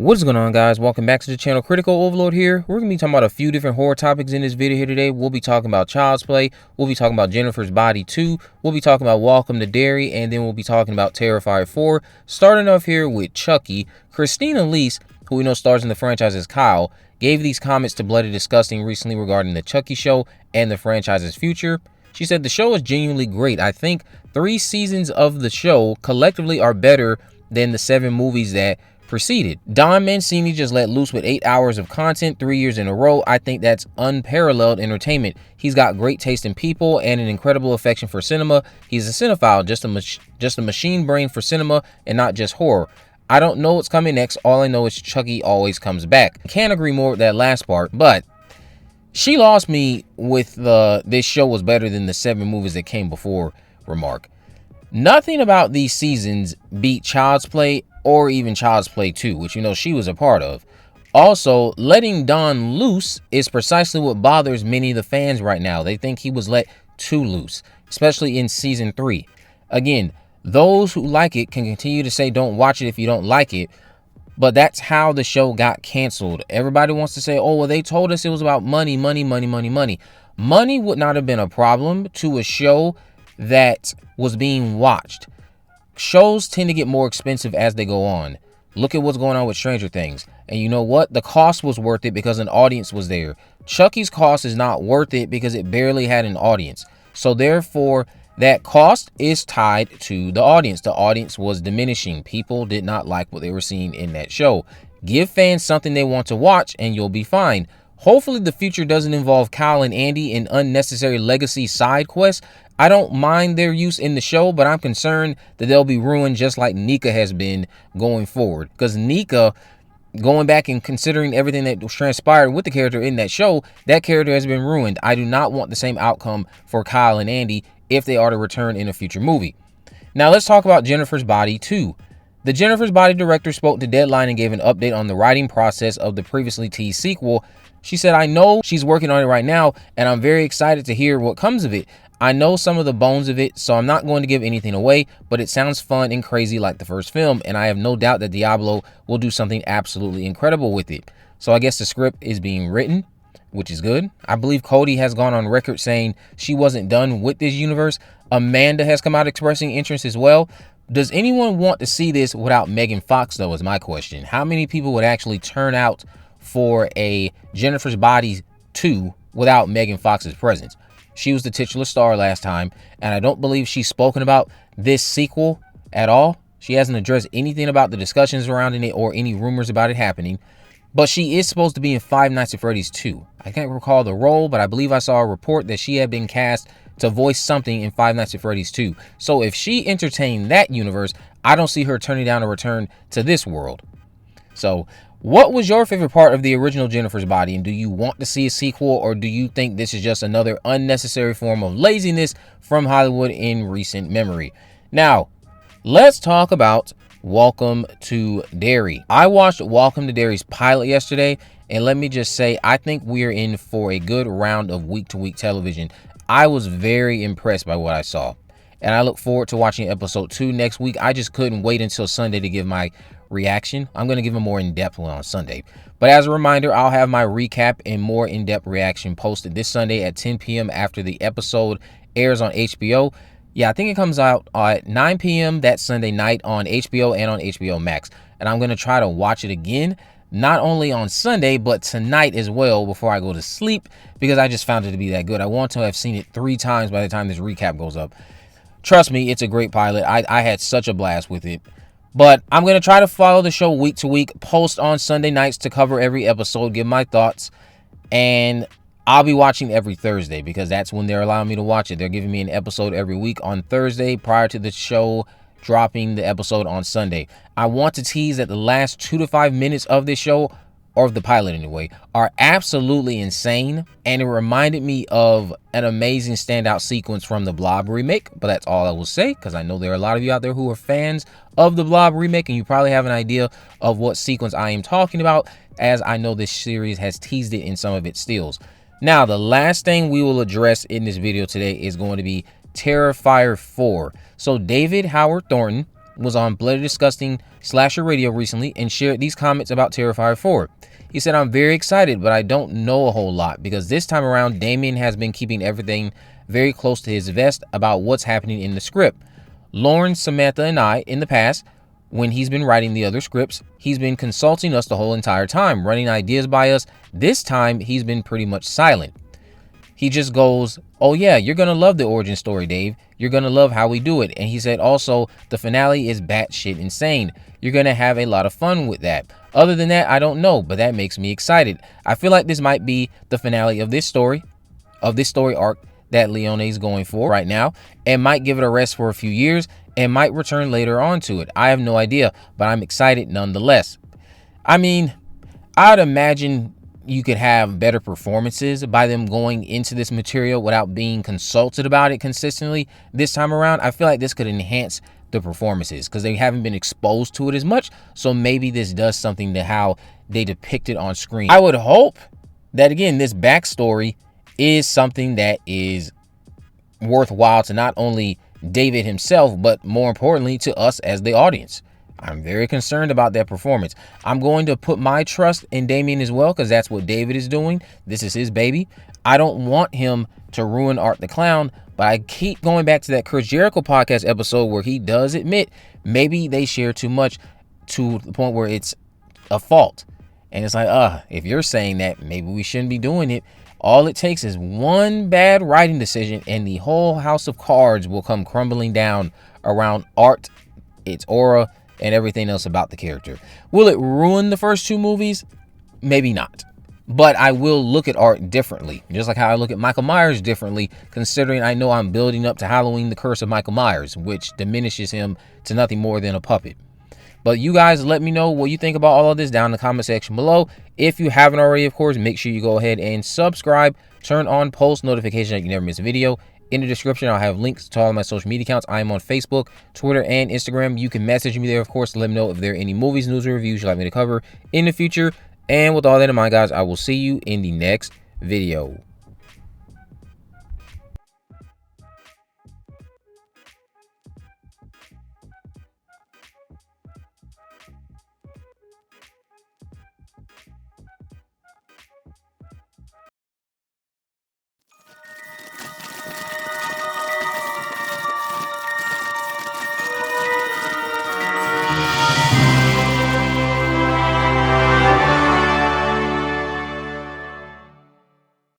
What is going on, guys? Welcome back to the channel. Critical Overlord here. We're going to be talking about a few different horror topics in this video here today. We'll be talking about Child's Play. We'll be talking about Jennifer's Body 2. We'll be talking about Welcome to Derry. And then we'll be talking about Terrifier 4. Starting off here with Chucky. Christine Elise, who we know stars in the franchise as Kyle, gave these comments to Bloody Disgusting recently regarding the Chucky show and the franchise's future. She said, "The show is genuinely great. I think 3 seasons of the show collectively are better than the 7 movies that preceded. Don Mancini just let loose with 8 hours of content 3 years in a row. I think that's unparalleled entertainment. He's got great taste in people and an incredible affection for cinema. He's a cinephile, just a machine brain for cinema and not just horror. I don't know what's coming next. All I know is Chucky always comes back." Can't agree more with that last part, but she lost me with the "this show was better than the 7 movies that came before" remark. Nothing about these seasons beat Child's Play or even Child's Play 2, which you know she was a part of. Also, letting Don loose is precisely what bothers many of the fans right now. They think he was let too loose, especially in season 3. Again, those who like it can continue to say don't watch it if you don't like it, but that's how the show got canceled. Everybody wants to say, oh, well, they told us it was about money, money, money, money, money. Money would not have been a problem to a show that was being watched. Shows tend to get more expensive as they go on. Look at what's going on with Stranger Things. And you know what? The cost was worth it because an audience was there. Chucky's cost is not worth it because it barely had an audience. So therefore, that cost is tied to the audience. The audience was diminishing. People did not like what they were seeing in that show. Give fans something they want to watch and you'll be fine. Hopefully the future doesn't involve Kyle and Andy in unnecessary legacy side quests. I don't mind their use in the show, but I'm concerned that they'll be ruined just like Nika has been going forward. Because Nika, going back and considering everything that transpired with the character in that show, that character has been ruined. I do not want the same outcome for Kyle and Andy if they are to return in a future movie. Now let's talk about Jennifer's Body 2. The Jennifer's Body director spoke to Deadline and gave an update on the writing process of the previously teased sequel. She said, "I know she's working on it right now, and I'm very excited to hear what comes of it. I know some of the bones of it, so I'm not going to give anything away, but it sounds fun and crazy like the first film, and I have no doubt that Diablo will do something absolutely incredible with it." So I guess the script is being written, which is good. I believe Cody has gone on record saying she wasn't done with this universe. Amanda has come out expressing interest as well. Does anyone want to see this without Megan Fox, though, is my question. How many people would actually turn out for a Jennifer's Body 2 without Megan Fox's presence? She was the titular star last time, and I don't believe she's spoken about this sequel at all. She hasn't addressed anything about the discussions surrounding it or any rumors about it happening. But she is supposed to be in Five Nights at Freddy's 2. I can't recall the role, but I believe I saw a report that she had been cast to voice something in Five Nights at Freddy's 2. So if she entertained that universe, I don't see her turning down a return to this world. So what was your favorite part of the original Jennifer's Body, and do you want to see a sequel, or do you think this is just another unnecessary form of laziness from Hollywood in recent memory? Now, let's talk about Welcome to Derry. I watched Welcome to Derry's pilot yesterday, and let me just say, I think we're in for a good round of week-to-week television. I was very impressed by what I saw, and I look forward to watching episode 2 next week. I just couldn't wait until Sunday to give my reaction. I'm going to give a more in-depth one on Sunday. But as a reminder, I'll have my recap and more in-depth reaction posted this Sunday at 10 p.m. after the episode airs on HBO. Yeah, I think it comes out at 9 p.m. that Sunday night on HBO and on HBO Max. And I'm going to try to watch it again, not only on Sunday, but tonight as well before I go to sleep, because I just found it to be that good. I want to have seen it 3 times by the time this recap goes up. Trust me, it's a great pilot. I had such a blast with it. But I'm going to try to follow the show week to week, post on Sunday nights to cover every episode, give my thoughts, and I'll be watching every Thursday because that's when they're allowing me to watch it. They're giving me an episode every week on Thursday prior to the show dropping the episode on Sunday. I want to tease that the last 2 to 5 minutes of this show, or of the pilot anyway, are absolutely insane, and it reminded me of an amazing standout sequence from the Blob remake. But that's all I will say, because I know there are a lot of you out there who are fans of the Blob remake, and you probably have an idea of what sequence I am talking about, as I know this series has teased it in some of its stills. Now, the last thing we will address in this video today is going to be Terrifier 4. So David Howard Thornton, was on Bloody Disgusting Slasher Radio recently and shared these comments about Terrifier 4. He said, I'm very excited, but I don't know a whole lot because this time around, Damien has been keeping everything very close to his vest about what's happening in the script. Lauren, Samantha, and I, in the past, when he's been writing the other scripts, he's been consulting us the whole entire time, running ideas by us. This time, he's been pretty much silent. He just goes, oh yeah, you're going to love the origin story, Dave. You're going to love how we do it. And he said also, the finale is batshit insane. You're going to have a lot of fun with that. Other than that, I don't know, but that makes me excited. I feel like this might be the finale of this story arc that Leone's going for right now, and might give it a rest for a few years and might return later on to it. I have no idea, but I'm excited nonetheless. I mean, I'd imagine you could have better performances by them going into this material without being consulted about it consistently. This time around, I feel like this could enhance the performances because they haven't been exposed to it as much. So maybe this does something to how they depict it on screen. I would hope that, again, this backstory is something that is worthwhile to not only David himself, but more importantly to us as the audience. I'm very concerned about that performance. I'm going to put my trust in Damien as well because that's what David is doing. This is his baby. I don't want him to ruin Art the Clown, but I keep going back to that Chris Jericho podcast episode where he does admit maybe they share too much to the point where it's a fault. And it's like, if you're saying that, maybe we shouldn't be doing it. All it takes is one bad writing decision and the whole house of cards will come crumbling down around Art, its aura, and everything else about the character. Will it ruin the first two movies? Maybe not. But I will look at Art differently, just like how I look at Michael Myers differently, considering I know I'm building up to Halloween, the Curse of Michael Myers, which diminishes him to nothing more than a puppet. But you guys let me know what you think about all of this down in the comment section below. If you haven't already, of course, make sure you go ahead and subscribe. Turn on post notifications so you never miss a video. In the description, I'll have links to all of my social media accounts. I am on Facebook, Twitter, and Instagram. You can message me there, of course, to let me know if there are any movies, news, or reviews you'd like me to cover in the future. And with all that in mind, guys, I will see you in the next video.